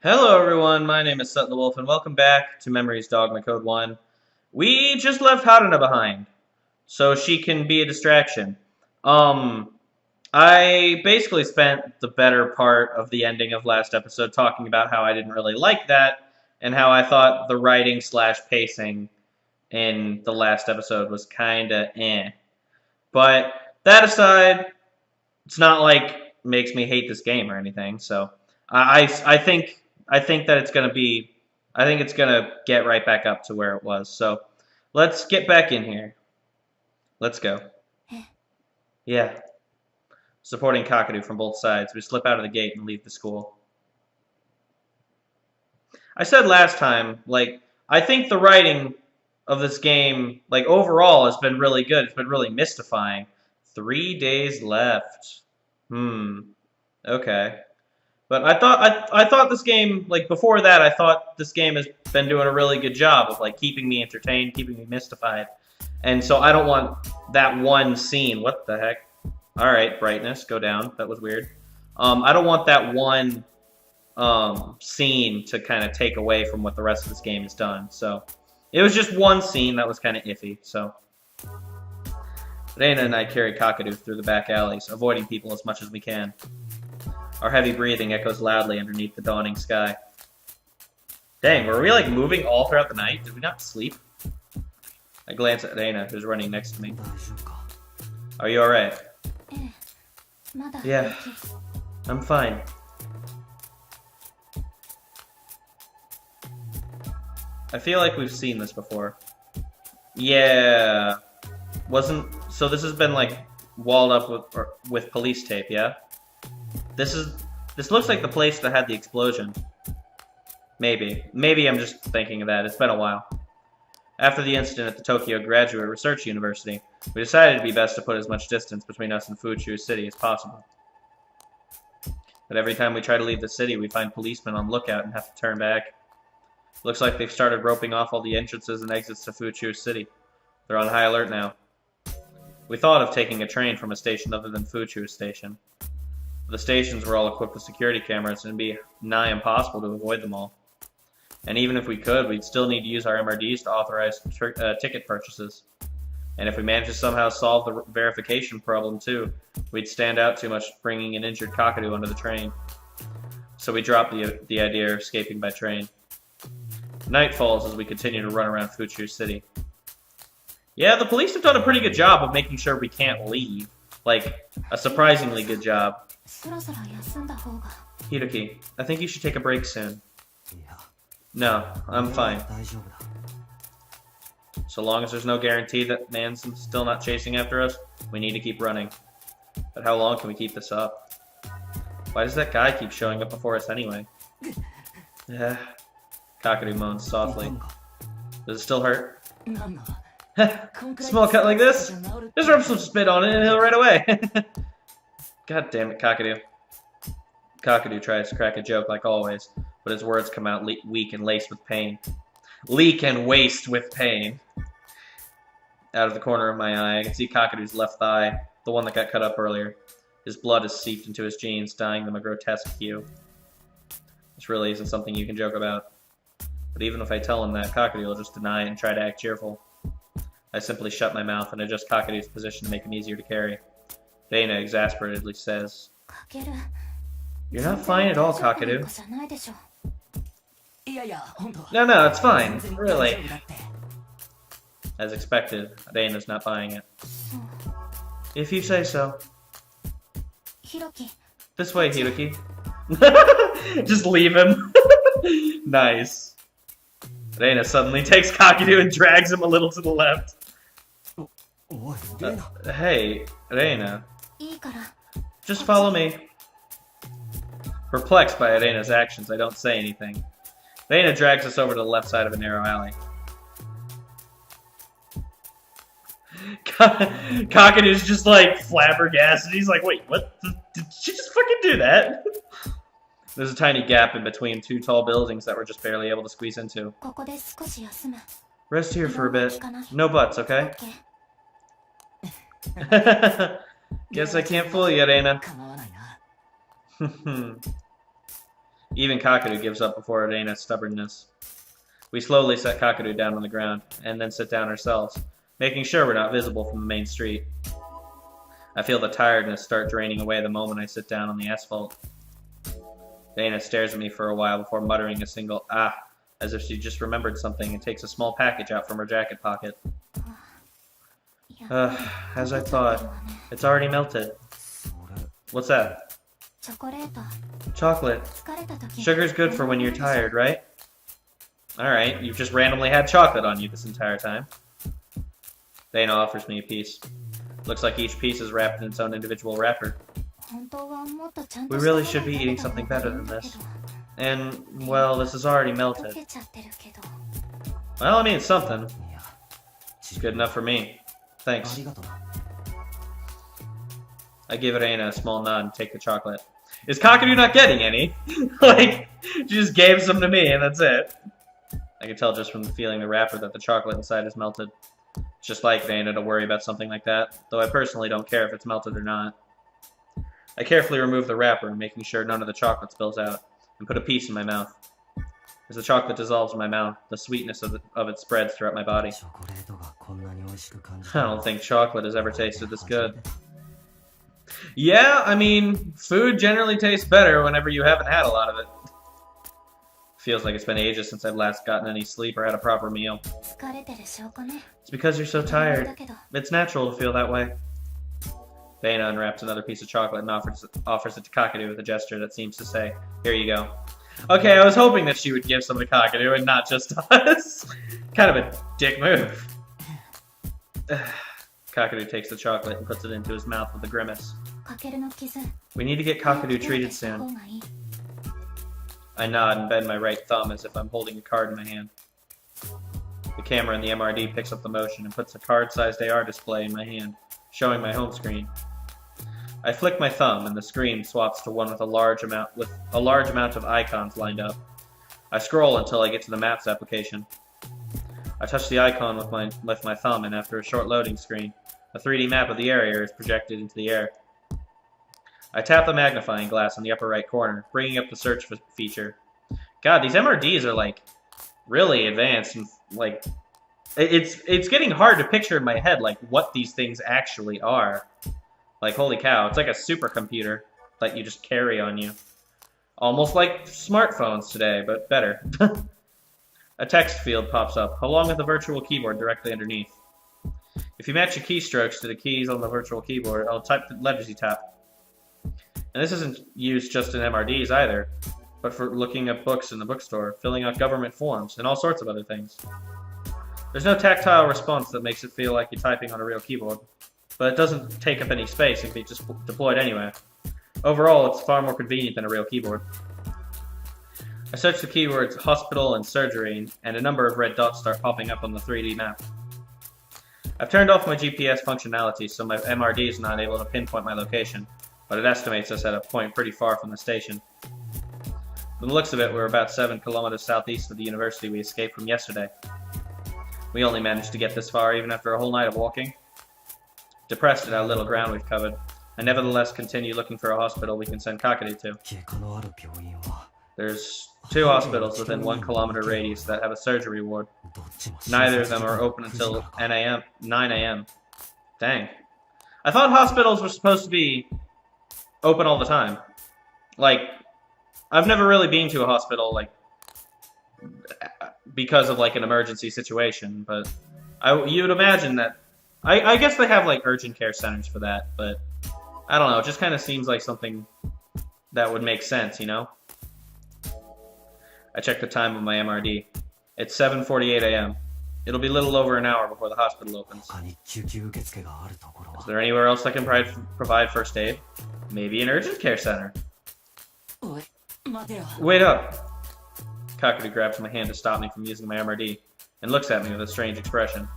Hello everyone, my name is Sutton the Wolf, and welcome back to Memories Dogma Code 1. We just left Haruna behind, so she can be a distraction. I basically spent the better part of the ending of last episode talking about how I didn't really like that, and how I thought the writing slash pacing in the last episode was kinda eh. But that aside, it's not like it makes me hate this game or anything. So I think that it's gonna be I think it's gonna get right back up to where it was. So let's get back in here. Let's go. Yeah. Supporting Kakeru from both sides. We slip out of the gate and leave the school. I said last time, I think the writing of this game, overall, has been really good. It's been really mystifying. 3 days left. Okay. But I thought this game, before that, I thought this game has been doing a really good job of keeping me entertained, keeping me mystified. And so I don't want that one scene. What the heck? All right, brightness, go down. That was weird. I don't want that one scene to kind of take away from what the rest of this game has done. So it was just one scene that was kind of iffy. So Reina and I carry Kakeru through the back alleys, avoiding people as much as we can. Our heavy breathing echoes loudly underneath the dawning sky. Dang, were we moving all throughout the night? Did we not sleep? I glance at Reina, who's running next to me. Are you alright? Yeah, I'm fine. I feel like we've seen this before. Yeah. So this has been walled up with police tape, yeah? This looks like the place that had the explosion. Maybe I'm just thinking of that. It's been a while. After the incident at the Tokyo Graduate Research University, we decided it'd be best to put as much distance between us and Fuchu City as possible. But every time we try to leave the city, we find policemen on lookout and have to turn back. Looks like they've started roping off all the entrances and exits to Fuchu City. They're on high alert now. We thought of taking a train from a station other than Fuchu Station. The stations were all equipped with security cameras, and it'd be nigh impossible to avoid them all. And even if we could, we'd still need to use our MRDs to authorize ticket purchases. And if we managed to somehow solve the verification problem too, we'd stand out too much bringing an injured Kakeru onto the train. So we dropped the idea of escaping by train. Night falls as we continue to run around Fuchu City. Yeah, the police have done a pretty good job of making sure we can't leave. A surprisingly good job. Hiroki, I think you should take a break soon. No, I'm fine. So long as there's no guarantee that man's still not chasing after us, we need to keep running. But how long can we keep this up? Why does that guy keep showing up before us anyway? Kakeru moans softly. Does it still hurt? Small cut like this? Just rub some spit on it and he'll right away. God damn it, Kakeru. Kakeru tries to crack a joke like always, but his words come out weak and laced with pain. Leak and waste with pain. Out of the corner of my eye, I can see Kakeru's left thigh, the one that got cut up earlier. His blood has seeped into his jeans, dyeing them a grotesque hue. This really isn't something you can joke about. But even if I tell him that, Kakeru will just deny it and try to act cheerful. I simply shut my mouth and adjust Kakeru's position to make him easier to carry. Dana exasperatedly says, "You're not fine at all, Kakeru." No, it's fine. Really. As expected, Dana's not buying it. If you say so. This way, Hiroki. Just leave him. Nice. Reina suddenly takes Kakeru and drags him a little to the left. Hey, Reina. Just follow me. Perplexed by Reina's actions, I don't say anything. Reina drags us over to the left side of a narrow alley. Kakeru's just flabbergasted. He's like, wait, what? Did she just fucking do that? There's a tiny gap in between two tall buildings that we're just barely able to squeeze into. Rest here for a bit. No buts, okay? Guess I can't fool you, Reina. Even Kakeru gives up before Reina's stubbornness. We slowly set Kakeru down on the ground, and then sit down ourselves, making sure we're not visible from the main street. I feel the tiredness start draining away the moment I sit down on the asphalt. Reina stares at me for a while before muttering a single "ah," as if she just remembered something, and takes a small package out from her jacket pocket. As I thought. It's already melted. What's that? Chocolate. Sugar's good for when you're tired, right? Alright, you've just randomly had chocolate on you this entire time. Dana offers me a piece. Looks like each piece is wrapped in its own individual wrapper. We really should be eating something better than this. And, well, this is already melted. Well, I mean, it's something. It's good enough for me. Thanks. I give Reina a small nod and take the chocolate. Is Kakeru not getting any? Like, she just gave some to me and that's it. I can tell just from feeling the wrapper that the chocolate inside is melted. It's just like Reina to worry about something like that, though I personally don't care if it's melted or not. I carefully remove the wrapper, making sure none of the chocolate spills out, and put a piece in my mouth. As the chocolate dissolves in my mouth, the sweetness of it spreads throughout my body. I don't think chocolate has ever tasted this good. Yeah, I mean, food generally tastes better whenever you haven't had a lot of it. Feels like it's been ages since I've last gotten any sleep or had a proper meal. It's because you're so tired. It's natural to feel that way. Reina unwraps another piece of chocolate and offers it to Kakeru with a gesture that seems to say, "Here you go." Okay, I was hoping that she would give some to Kakeru and not just us. Kind of a dick move. Kakeru takes the chocolate and puts it into his mouth with a grimace. We need to get Kakeru treated soon. I nod and bend my right thumb as if I'm holding a card in my hand. The camera in the MRD picks up the motion and puts a card-sized AR display in my hand, showing my home screen. I flick my thumb and the screen swaps to one with a large amount of icons lined up. I scroll until I get to the Maps application. I touch the icon with my thumb, and after a short loading screen, a 3D map of the area is projected into the air. I tap the magnifying glass in the upper right corner, bringing up the search feature. God, these MRDs are like really advanced and like it's getting hard to picture in my head like what these things actually are. Like, holy cow, it's like a supercomputer that you just carry on you. Almost like smartphones today, but better. A text field pops up, along with a virtual keyboard directly underneath. If you match your keystrokes to the keys on the virtual keyboard, I'll type the letters you tap. And this isn't used just in MRDs either, but for looking at books in the bookstore, filling out government forms, and all sorts of other things. There's no tactile response that makes it feel like you're typing on a real keyboard, but it doesn't take up any space and can be just deployed anywhere. Overall, it's far more convenient than a real keyboard. I search the keywords hospital and surgery, and a number of red dots start popping up on the 3D map. I've turned off my GPS functionality, so my MRD is not able to pinpoint my location, but it estimates us at a point pretty far from the station. From the looks of it, we're about 7 kilometers southeast of the university we escaped from yesterday. We only managed to get this far even after a whole night of walking. Depressed at how little ground we've covered, I nevertheless continue looking for a hospital we can send Kakeru to. There's 2 hospitals within 1 kilometer radius that have a surgery ward. Neither of them are open until 9 a.m. Dang. I thought hospitals were supposed to be open all the time. Like, I've never really been to a hospital, like, because of, like, an emergency situation, but you would imagine that. I guess they have, like, urgent care centers for that, but I don't know. It just kind of seems like something that would make sense, you know? I check the time of my MRD. It's 7:48 a.m. It'll be a little over an hour before the hospital opens. Is there anywhere else I can provide first aid? Maybe an urgent care center. Wait up! Kakeru grabs my hand to stop me from using my MRD, and looks at me with a strange expression.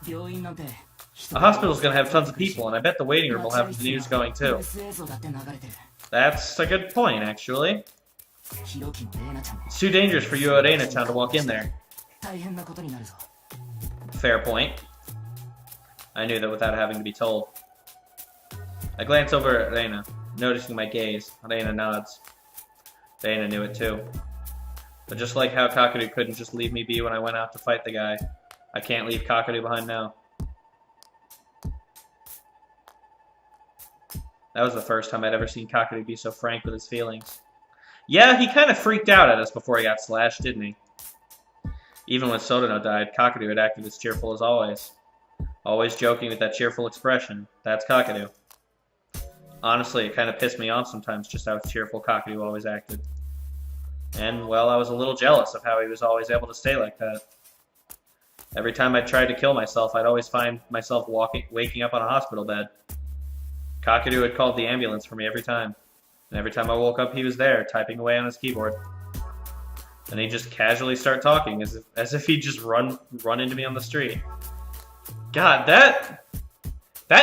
A hospital's gonna have tons of people, and I bet the waiting room will have the news going too. That's a good point, actually. It's too dangerous for you at Reina-chan to walk in there. Fair point. I knew that without having to be told. I glance over at Reina, noticing my gaze. Reina nods. Dana knew it too. But just like how Kakeru couldn't just leave me be when I went out to fight the guy, I can't leave Kakeru behind now. That was the first time I'd ever seen Kakeru be so frank with his feelings. Yeah, he kind of freaked out at us before he got slashed, didn't he? Even when Sutton died, Kakeru had acted as cheerful as always. Always joking with that cheerful expression. That's Kakeru. Honestly, it kind of pissed me off sometimes just how cheerful Kakeru always acted. And, well, I was a little jealous of how he was always able to stay like that. Every time I tried to kill myself, I'd always find myself waking up on a hospital bed. Kakeru had called the ambulance for me every time. And every time I woke up, he was there, typing away on his keyboard. And he'd just casually start talking, as if he'd just run into me on the street. God, that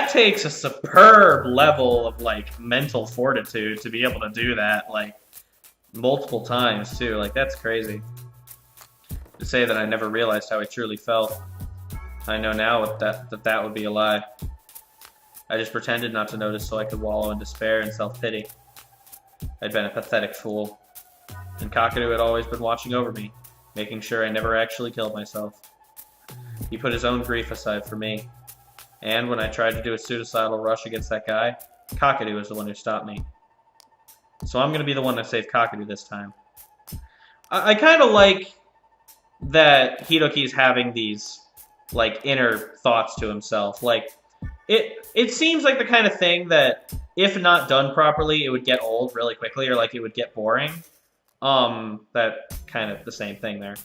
takes a superb level of, like, mental fortitude to be able to do that, like, multiple times, too. Like, that's crazy. To say that I never realized how I truly felt. I know now that would be a lie. I just pretended not to notice so I could wallow in despair and self-pity. I'd been a pathetic fool. And Kakeru had always been watching over me, making sure I never actually killed myself. He put his own grief aside for me. And when I tried to do a suicidal rush against that guy, Kakeru was the one who stopped me. So I'm going to be the one to save Kakeru this time. I kind of like that Hidoki's having these, like, inner thoughts to himself. Like, it seems like the kind of thing that, if not done properly, it would get old really quickly, or, like, it would get boring. That kind of the same thing there.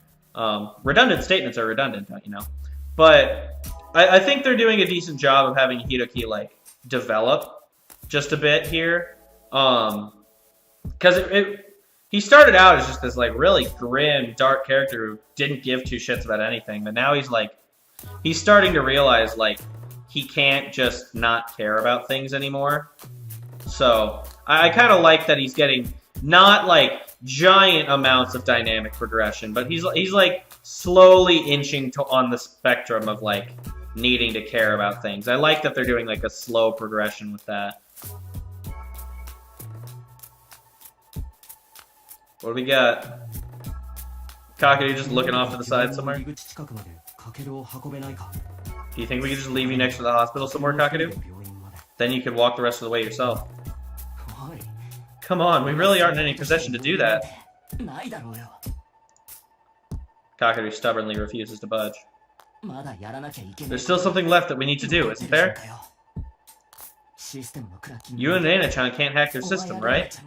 Redundant statements are redundant, you know? But I think they're doing a decent job of having Hidoki, like, develop just a bit here. Because he started out as just this, like, really grim, dark character who didn't give two shits about anything. But now he's, like, he's starting to realize, like, he can't just not care about things anymore. So, I kind of like that he's getting not, like, giant amounts of dynamic progression, but he's like, slowly inching on the spectrum of, like, needing to care about things. I like that they're doing, like, a slow progression with that. What do we got? Kakeru just looking off to the side somewhere? Do you think we could just leave you next to the hospital somewhere, Kakeru? Then you could walk the rest of the way yourself. Come on, we really aren't in any possession to do that. Kakeru stubbornly refuses to budge. There's still something left that we need to do, isn't there? You and Reina-chan can't hack their system, right?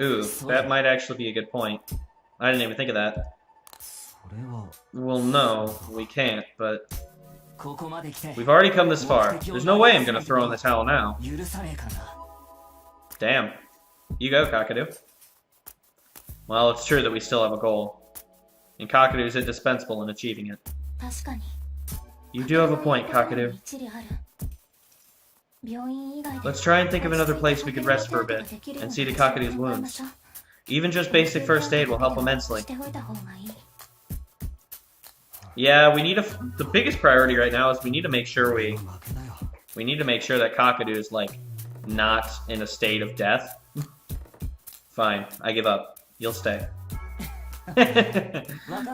Ooh, that might actually be a good point. I didn't even think of that. Well, no, we can't, but we've already come this far. There's no way I'm gonna throw in the towel now. Damn. You go, Kakeru. Well, it's true that we still have a goal. And Kakeru is indispensable in achieving it. You do have a point, Kakeru. Let's try and think of another place we could rest for a bit, and see to Kakeru's wounds. Even just basic first aid will help immensely. Yeah, we need the biggest priority right now is we need to make sure that Kakeru is, like, not in a state of death. Fine, I give up. You'll stay.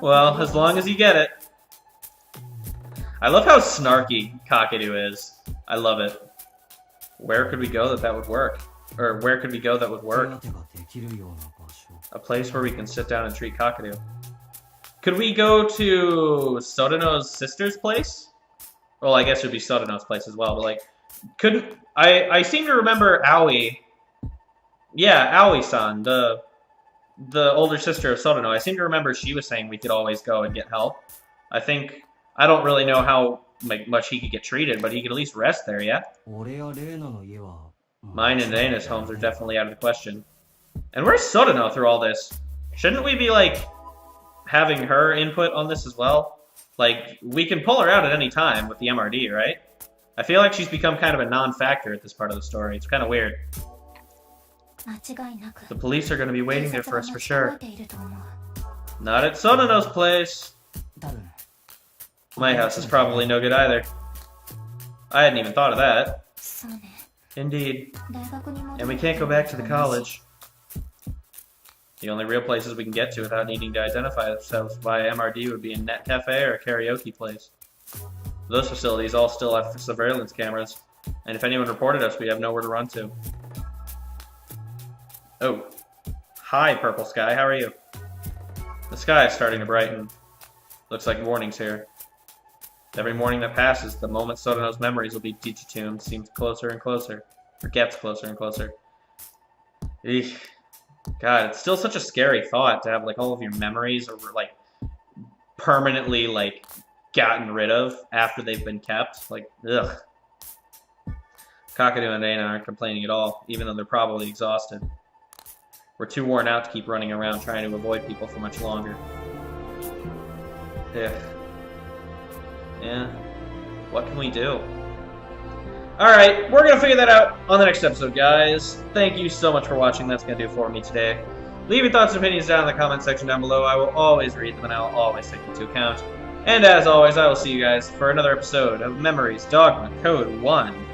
Well, as long as you get it. I love how snarky Kakeru is. I love it. Where could we go that would work? Or where could we go that would work? A place where we can sit down and treat Kakeru. Could we go to Sutton's sister's place? Well, I guess it would be Sutton's place as well, but, like, couldn't... I seem to remember Aoi... Yeah, Aoi-san, the older sister of Sutton. I seem to remember she was saying we could always go and get help. I don't really know how much he could get treated, but he could at least rest there, yeah? Mine and Reina's homes are definitely out of the question. And where's Sutton through all this? Shouldn't we be, like, having her input on this as well? Like, we can pull her out at any time with the MRD, right? I feel like she's become kind of a non-factor at this part of the story. It's kind of weird. The police are going to be waiting there for us for sure. Not at Sutton's place. My house is probably no good either. I hadn't even thought of that. Indeed. And we can't go back to the college. The only real places we can get to without needing to identify ourselves via MRD would be a net cafe or a karaoke place. Those facilities all still have surveillance cameras, and if anyone reported us, we have nowhere to run to. Oh. Hi, Purple Sky, how are you? The sky is starting to brighten. Looks like morning's here. Every morning that passes, the moment Sotono's memories will be detuned seems closer and closer, or gets closer and closer. Eesh. God, it's still such a scary thought to have like all of your memories are like permanently like gotten rid of after they've been kept. Like, ugh. Kakeru and Dana aren't complaining at all, even though they're probably exhausted. We're too worn out to keep running around trying to avoid people for much longer. Ugh. Yeah. What can we do? Alright, we're going to figure that out on the next episode, guys. Thank you so much for watching. That's going to do it for me today. Leave your thoughts and opinions down in the comment section down below. I will always read them and I'll always take them into account. And as always, I will see you guys for another episode of Memories Dogma Code 1.